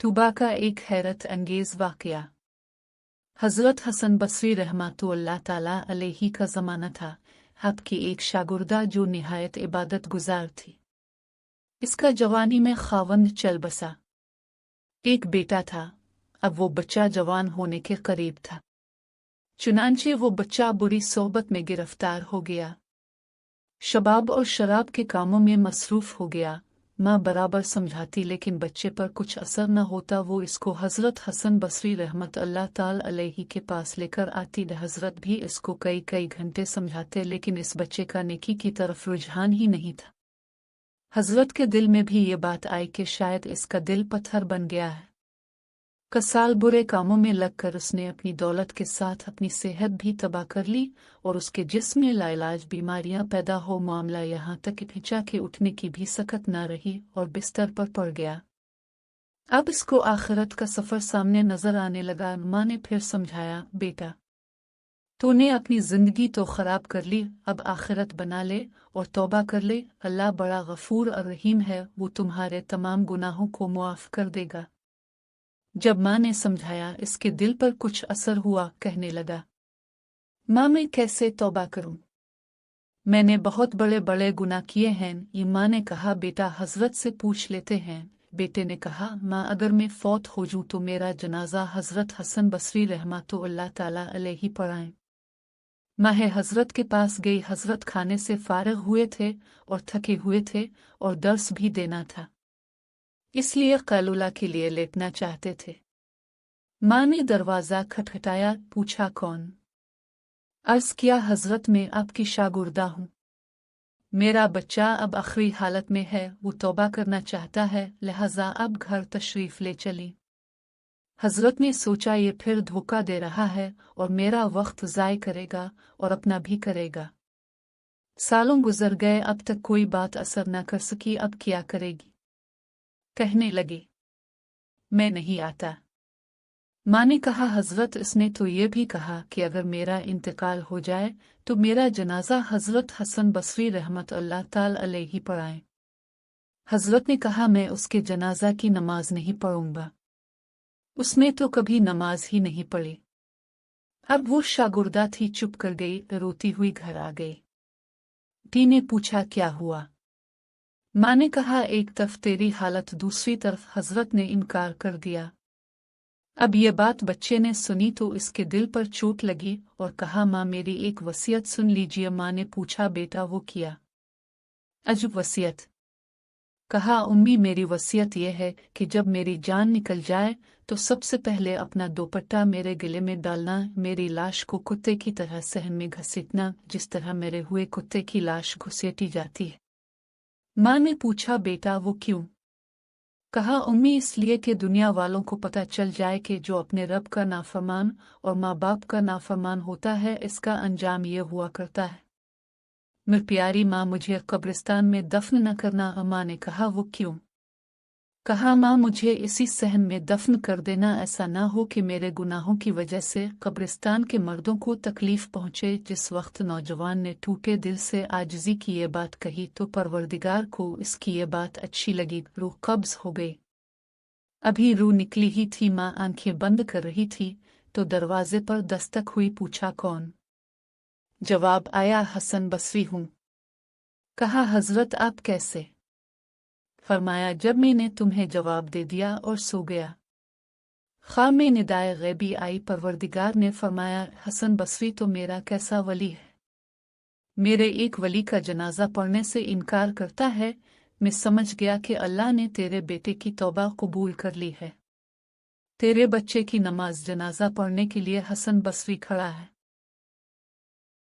तूबा का एक हैरत अंगेज़ वाक़या। हज़रत हसन बसरी रहमतुल्लाह ताला अलैहि का ज़माना था। आपकी एक शागिर्दा जो निहायत इबादत गुजार थी। इसका जवानी में खावंद चल बसा। एक बेटा था। अब वो बच्चा जवान होने के करीब था। चुनांचे वो बच्चा बुरी सोहबत में गिरफ्तार हो गया। शबाब और शराब के कामों में मसरूफ़ हो गया। माँ बराबर समझाती लेकिन बच्चे पर कुछ असर न होता। वो इसको हज़रत हसन बसरी रहमतुल्लाह ताला अलैहि के पास लेकर आती। हज़रत भी इसको कई कई घंटे समझाते लेकिन इस बच्चे का नेकी की तरफ रुझान ही नहीं था। हज़रत के दिल में भी ये बात आई कि शायद इसका दिल पत्थर बन गया है। कसाल बुरे कामों में लगकर उसने अपनी दौलत के साथ अपनी सेहत भी तबाह कर ली और उसके जिस्म में लाइलाज बीमारियां पैदा हो। मामला यहाँ तक पहुंचा कि उठने की भी सकत न रही और बिस्तर पर पड़ गया। अब इसको आखिरत का सफ़र सामने नजर आने लगा। माँ ने फिर समझाया, बेटा तूने अपनी जिंदगी तो खराब कर ली, अब आखिरत बना ले और तौबा कर ले। अल्लाह बड़ा गफूर और रहीम है, वो तुम्हारे तमाम गुनाहों को मुआफ कर देगा। जब माँ ने समझाया इसके दिल पर कुछ असर हुआ। कहने लगा, माँ मैं कैसे तौबा करूं? मैंने बहुत बड़े बड़े गुनाह किए हैं। ये माँ ने कहा, बेटा हजरत से पूछ लेते हैं। बेटे ने कहा, माँ अगर मैं फौत हो जाऊं तो मेरा जनाजा हजरत हसन बसरी रहमतुल्लाह ताला अलैहि पढ़ाएं। माँ हजरत के पास गई। हजरत खाने से फारिग हुए थे और थके हुए थे और दर्स भी देना था, इसलिए कैलुला के लिए लेटना चाहते थे। माँ ने दरवाज़ा खटखटाया, पूछा कौन? अर्ज़ किया, हजरत मैं आपकी शागिर्दा हूँ। मेरा बच्चा अब आखिरी हालत में है, वो तौबा करना चाहता है, लिहाजा अब घर तशरीफ़ ले चली। हजरत ने सोचा ये फिर धोखा दे रहा है और मेरा वक्त ज़ाय करेगा और अपना भी करेगा। सालों गुजर गए, अब तक कोई बात असर न कर सकी। अब क्या करेगी? कहने लगे, मैं नहीं आता। माँ ने कहा, हजरत इसने तो ये भी कहा कि अगर मेरा इंतकाल हो जाए तो मेरा जनाजा हजरत हसन बसरी रहमतुल्लाह ताला अलैहि पढ़ाएं। हजरत ने कहा, मैं उसके जनाजा की नमाज नहीं पढ़ूंगा। उसने तो कभी नमाज ही नहीं पढ़ी। अब वो शागिर्दा थी, चुप कर गई, रोती हुई घर आ गई। टी ने पूछा, क्या हुआ? माँ ने कहा, एक तरफ तेरी हालत, दूसरी तरफ हजरत ने इनकार कर दिया। अब ये बात बच्चे ने सुनी तो इसके दिल पर चोट लगी और कहा, माँ मेरी एक वसीयत सुन लीजिए। माँ ने पूछा, बेटा वो किया? अजब वसीयत? कहा, उम्मी मेरी वसीयत यह है कि जब मेरी जान निकल जाए तो सबसे पहले अपना दोपट्टा मेरे गले में डालना, मेरी लाश को कुत्ते की तरह सहन में घसीटना, जिस तरह मेरे हुए कुत्ते की लाश घसीटी जाती है। माँ ने पूछा, बेटा वो क्यों? कहा, उम्मी इसलिए कि दुनिया वालों को पता चल जाए कि जो अपने रब का नाफरमान और माँ बाप का नाफरमान होता है इसका अंजाम ये हुआ करता है। मेरी प्यारी माँ, मुझे कब्रिस्तान में दफन न करना। माँ ने कहा, वो क्यों? कहा, माँ मुझे इसी सहन में दफन कर देना, ऐसा ना हो कि मेरे गुनाहों की वजह से कब्रिस्तान के मर्दों को तकलीफ पहुँचे। जिस वक्त नौजवान ने टूटे दिल से आजिज़ी की ये बात कही तो परवरदिगार को इसकी ये बात अच्छी लगी। रूह कब्ज़ हो गई। अभी रूह निकली ही थी, माँ आंखें बंद कर रही थी तो दरवाजे पर दस्तक हुई। पूछा, कौन? जवाब आया, हसन बसरी हूँ। कहा, हजरत आप कैसे? फरमाया, जब मैंने तुम्हें जवाब दे दिया और सो गया। ख्वाब में निदाए गैबी आई। परवरदिगार ने फरमाया, हसन बसरी तो मेरा कैसा वली है, मेरे एक वली का जनाजा पढ़ने से इनकार करता है। मैं समझ गया कि अल्लाह ने तेरे बेटे की तौबा कबूल कर ली है। तेरे बच्चे की नमाज जनाजा पढ़ने के लिए हसन बसरी खड़ा है।